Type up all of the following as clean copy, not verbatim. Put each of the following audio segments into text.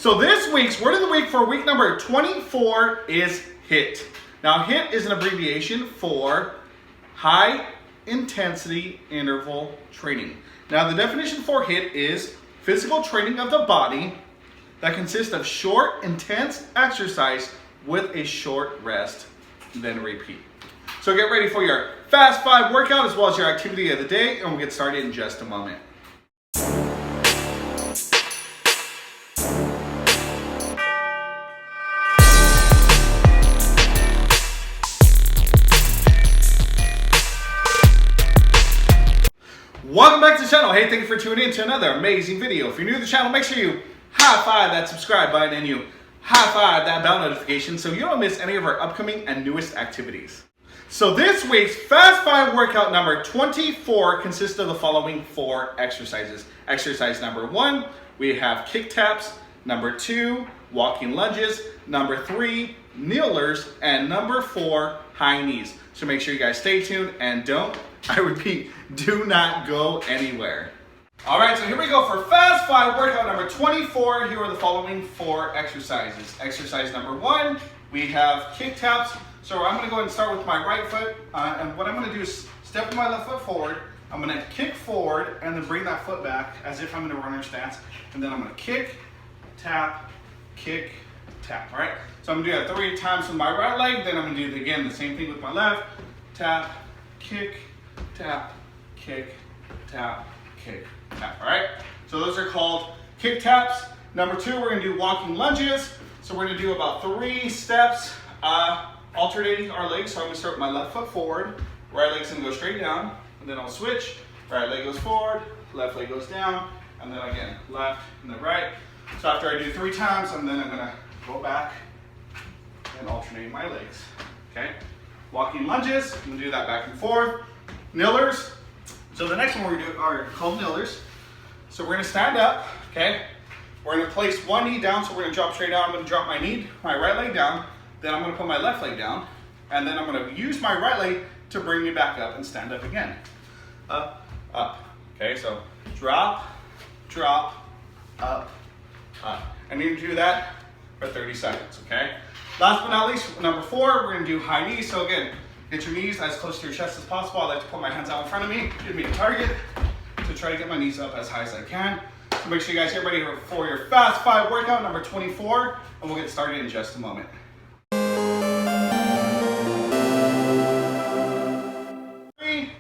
So this week's word of the week for week number 24 is HIT. Now HIT is an abbreviation for high intensity interval training. Now the definition for HIT is physical training of the body that consists of short, intense exercise with a short rest, then repeat. So get ready for your Fast 5 workout as well as your activity of the day, and we'll get started in just a moment. Welcome back to the channel. Hey, thank you for tuning in to another amazing video. If you're new to the channel, make sure you high five that subscribe button and you high five that bell notification so you don't miss any of our upcoming and newest activities. So this week's Fast 5 workout number 24 consists of the following 4 exercises. Exercise number 1, we have kick taps. Number 2, walking lunges. Number 3, kneelers. And number 4, high knees. So make sure you guys stay tuned and I repeat, do not go anywhere. All right, so here we go for Fast 5 workout number 24. Here are the following 4 exercises. Exercise number 1, we have kick taps. So I'm gonna go ahead and start with my right foot. And what I'm gonna do is step my left foot forward. I'm gonna kick forward and then bring that foot back as if I'm in a runner stance. And then I'm gonna kick, tap, all right? So I'm gonna do that 3 times with my right leg. Then I'm gonna do, again, the same thing with my left. Tap, kick, tap, kick, tap, kick, tap, all right? So those are called kick taps. Number 2, we're gonna do walking lunges. So we're gonna do about 3 steps, alternating our legs. So I'm gonna start with my left foot forward, right leg's gonna go straight down, and then I'll switch. Right leg goes forward, left leg goes down, and then again, left and then right. So after I do 3 times, and then I'm gonna go back and alternate my legs, okay? Walking lunges, I'm gonna do that back and forth. Kneelers, so the next one we're gonna do are called kneelers. So we're gonna stand up, okay? We're gonna place one knee down, so we're gonna drop straight down. I'm gonna drop my right leg down, then I'm gonna put my left leg down, and then I'm gonna use my right leg to bring me back up and stand up again. Up, up, okay? So drop, drop, up, up. And you can do that for 30 seconds, okay? Last but not least, number 4, we're gonna do high knees. So again, get your knees as close to your chest as possible. I like to put my hands out in front of me, give me a target to try to get my knees up as high as I can. So make sure you guys get ready for your Fast 5 workout number 24, and we'll get started in just a moment. 3,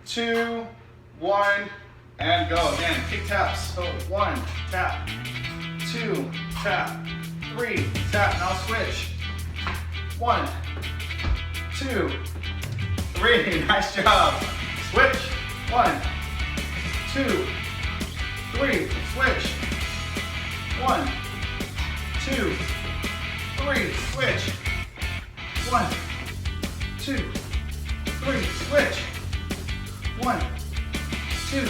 2, 1, and go. Again, kick taps. So 1, tap, 2, tap, 3, tap. Now switch. 1, 2, 3, nice job. Switch, 1, 2, 3, switch. 1, 2, 3, switch. 1, 2, 3, switch. 1, 2,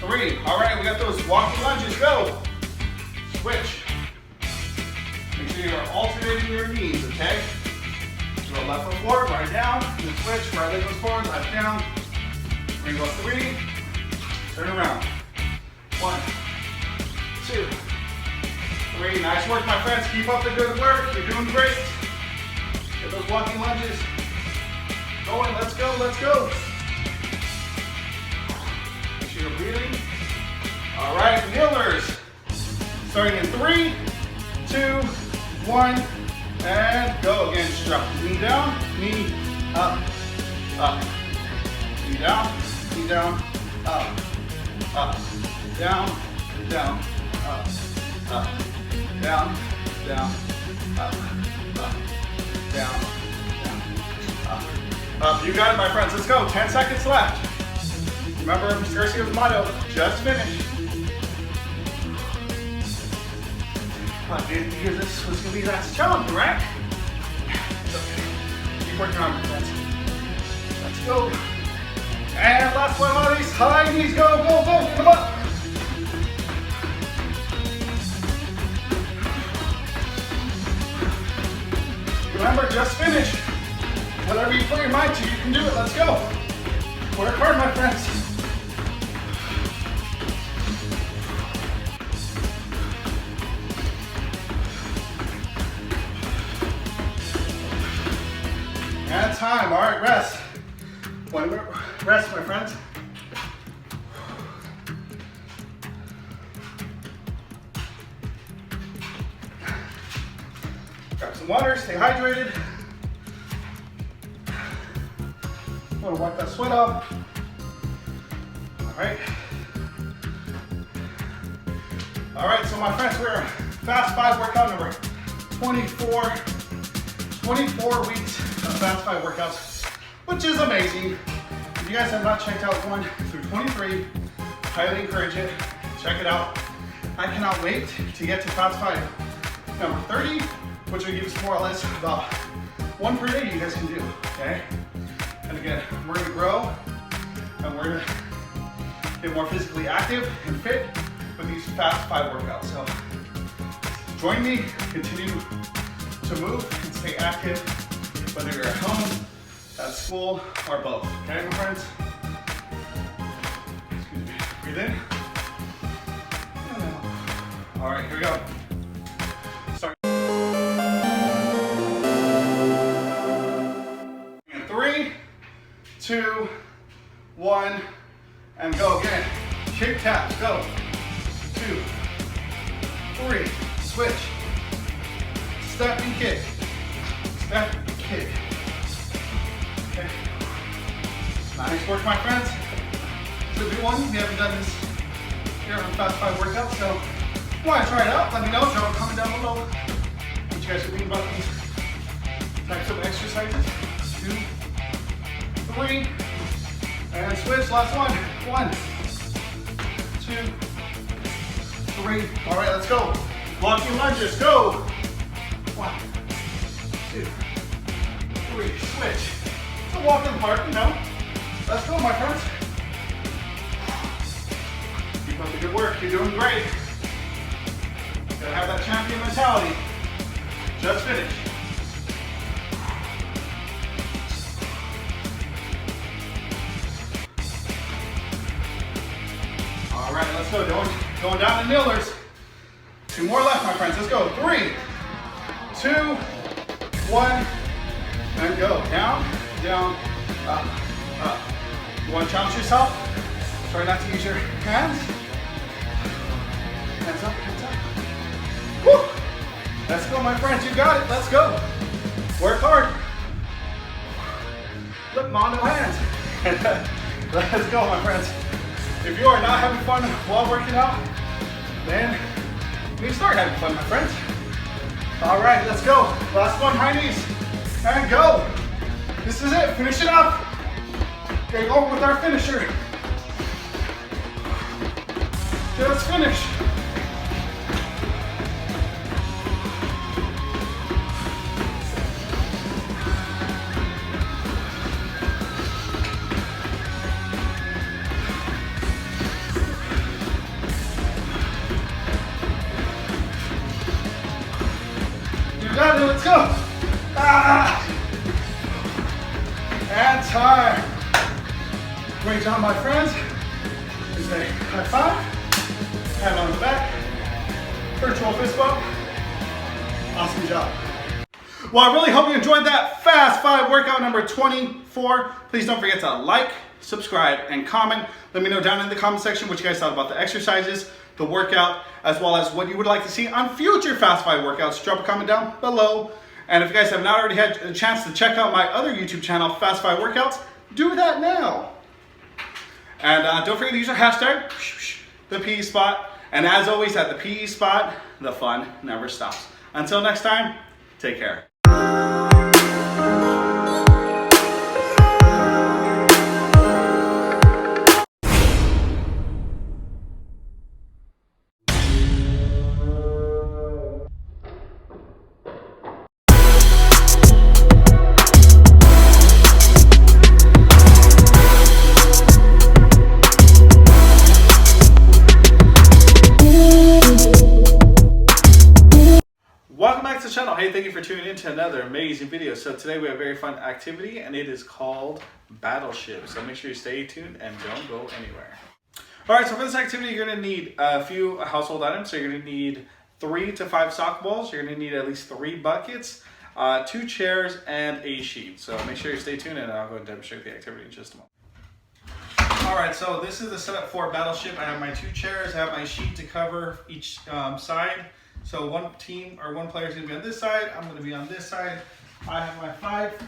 3. All right, we got those walking lunges, go. Switch. Make sure you're alternating your knees, okay? So left foot forward, right down, and then switch, right leg goes forward, left down. We're gonna go 3, turn around. 1, 2, 3. Nice work, my friends. Keep up the good work. You're doing great. Get those walking lunges going. Let's go, let's go. Make sure you're breathing. All right, kneelers. Starting in 3, 2, 1. And go again, just drop the knee down, knee up, up. Knee down, up, up. Down, down, up, up. Down, down, up, up. Down, down, up, up. You got it, my friends. Let's go. 10 seconds left. Remember Mr. Garcia's motto, just finish. Because this was going to be last challenge, right? It's okay. Keep working on it, friends. Let's go. And last one on these high knees. Go, go, go. Come up. Remember, just finish. Whatever you put your mind to, you can do it. Let's go. Work hard, my friends. time. All right, rest. 1 minute rest, my friends. Grab some water, stay hydrated. I'm gonna wipe that sweat off. All right. All right, so my friends, we're Fast 5 workout number 24 weeks of Fast 5 workouts, which is amazing. If you guys have not checked out 1 through 23, highly encourage it. Check it out. I cannot wait to get to Fast 5 number 30, which will give us more or less about 1 per day you guys can do, okay? And again, we're gonna grow and we're gonna get more physically active and fit with these Fast 5 workouts. So join me, continue to move and stay active, whether you're at home, at school, or both. Okay, my friends? Excuse me. Breathe in. All right, here we go. Start. 3, 2, 1, and go again. Kick taps, go. 2, 3, switch. Step and kick. Step, kick. Okay. Nice work, my friends. So do one. We haven't done this here on Fast 5 workout, so if you want to try it out, let me know. Drop a comment down below what you guys are thinking about these types of exercises. 2, 3, and switch. Last one. 1, 2, 3. All right, let's go. Blocking lunges, go. 1, 2, 3, switch. It's a walk in the park, you know. Let's go, my friends. Keep up the good work, you're doing great. Gotta have that champion mentality. Just finished. All right, let's go. Going down to kneelers. 2 more left, my friends. Let's go. 3, 2, 1, and go. Down, down, up, up. You want to challenge yourself? Try not to use your hands. Hands up, hands up. Woo! Let's go, my friends. You got it. Let's go. Work hard. Look, mom, no hands. Let's go, my friends. If you are not having fun while working out, then you need to start having fun, my friends. All right, let's go. Last one, high knees, and go. This is it, finish it up. Okay, go with our finisher. Just finish. Got it, let's go. And time. Great job, my friends. We say high five, hand on the back, virtual fist bump. Awesome job. Well, I really hope you enjoyed that Fast 5 workout number 24. Please don't forget to like, subscribe, and comment. Let me know down in the comment section what you guys thought about the exercises, the workout, as well as what you would like to see on future Fast 5 workouts. Drop a comment down below. And if you guys have not already had a chance to check out my other YouTube channel, Fast 5 Workouts, do that now. And don't forget to use our hashtag, ThePESpot. And as always, at the PE Spot, the fun never stops. Until next time, take care. Channel. Hey, thank you for tuning in to another amazing video. So today we have a very fun activity and it is called Battleship. So make sure you stay tuned and don't go anywhere. All right, so for this activity, you're gonna need a few household items. So you're gonna need 3 to 5 soccer balls. You're gonna need at least 3 buckets. 2 chairs, and a sheet. So make sure you stay tuned, and I'll go and demonstrate the activity in just a moment. Alright, so this is the setup for Battleship. I have my 2 chairs, I have my sheet to cover each side. So one player is going to be on this side, I'm going to be on this side. I have my 5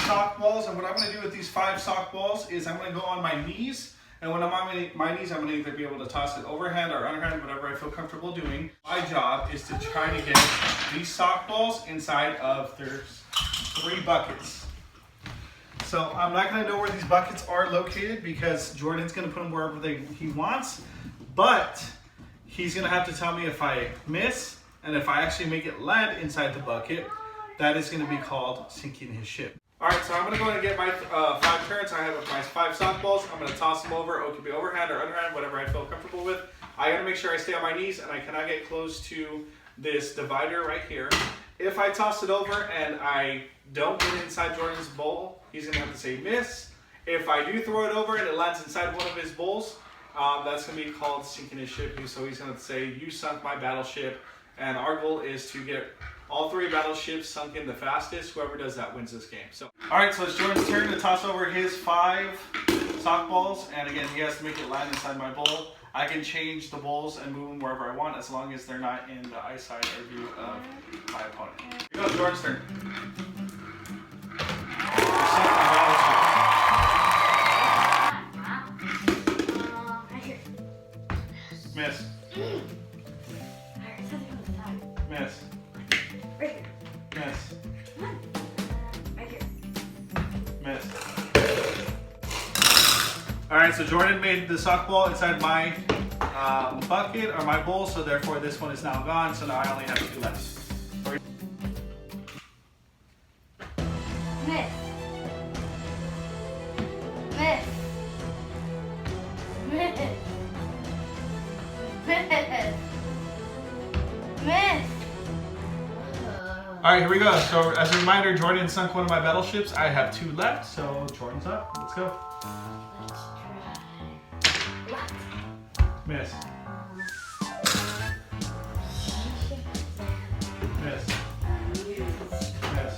sock balls, and what I'm going to do with these 5 sock balls is I'm going to go on my knees. And when I'm on my knees, I'm going to either be able to toss it overhand or underhand, whatever I feel comfortable doing. My job is to try to get these sock balls inside of their 3 buckets. So I'm not going to know where these buckets are located because Jordan's going to put them wherever he wants. But he's going to have to tell me if I miss, and if I actually make it land inside the bucket, that is going to be called sinking his ship. Alright, so I'm going to go and get my 5 turns. I have my 5 sock balls. I'm going to toss them over. It could be overhand or underhand, whatever I feel comfortable with. I got to make sure I stay on my knees, and I cannot get close to this divider right here. If I toss it over and I don't get it inside Jordan's bowl, he's going to have to say miss. If I do throw it over and it lands inside one of his bowls, that's going to be called sinking his ship. So he's going to say, you sunk my battleship. And our goal is to get all 3 battleships sunk in the fastest. Whoever does that wins this game. So, alright, so it's Jordan's turn to toss over his 5 sock balls. And again, he has to make it land inside my bowl. I can change the bowls and move them wherever I want as long as they're not in the eyesight or view of my opponent. Here goes Jordan's turn. Miss. Miss. Miss. Miss. Alright, so Jordan made the sock ball inside my bucket or my bowl, so therefore this one is now gone, so now I only have 2 left. Miss. Miss. Miss. Miss. Miss. Alright, here we go. So as a reminder, Jordan sunk one of my battleships. I have 2 left, so Jordan's up. Let's go. Let's try. Miss. Miss. Miss.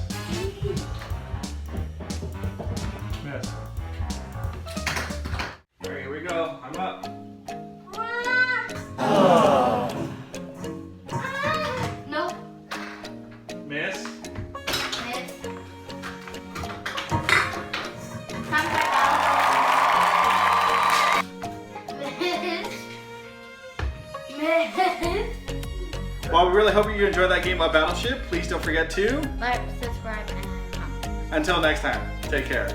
Miss. Alright, here we go. I'm up. Nope. Miss. Miss. Well, we really hope you enjoyed that game of Battleship. Please don't forget to Like, subscribe, and comment. Until next time, take care.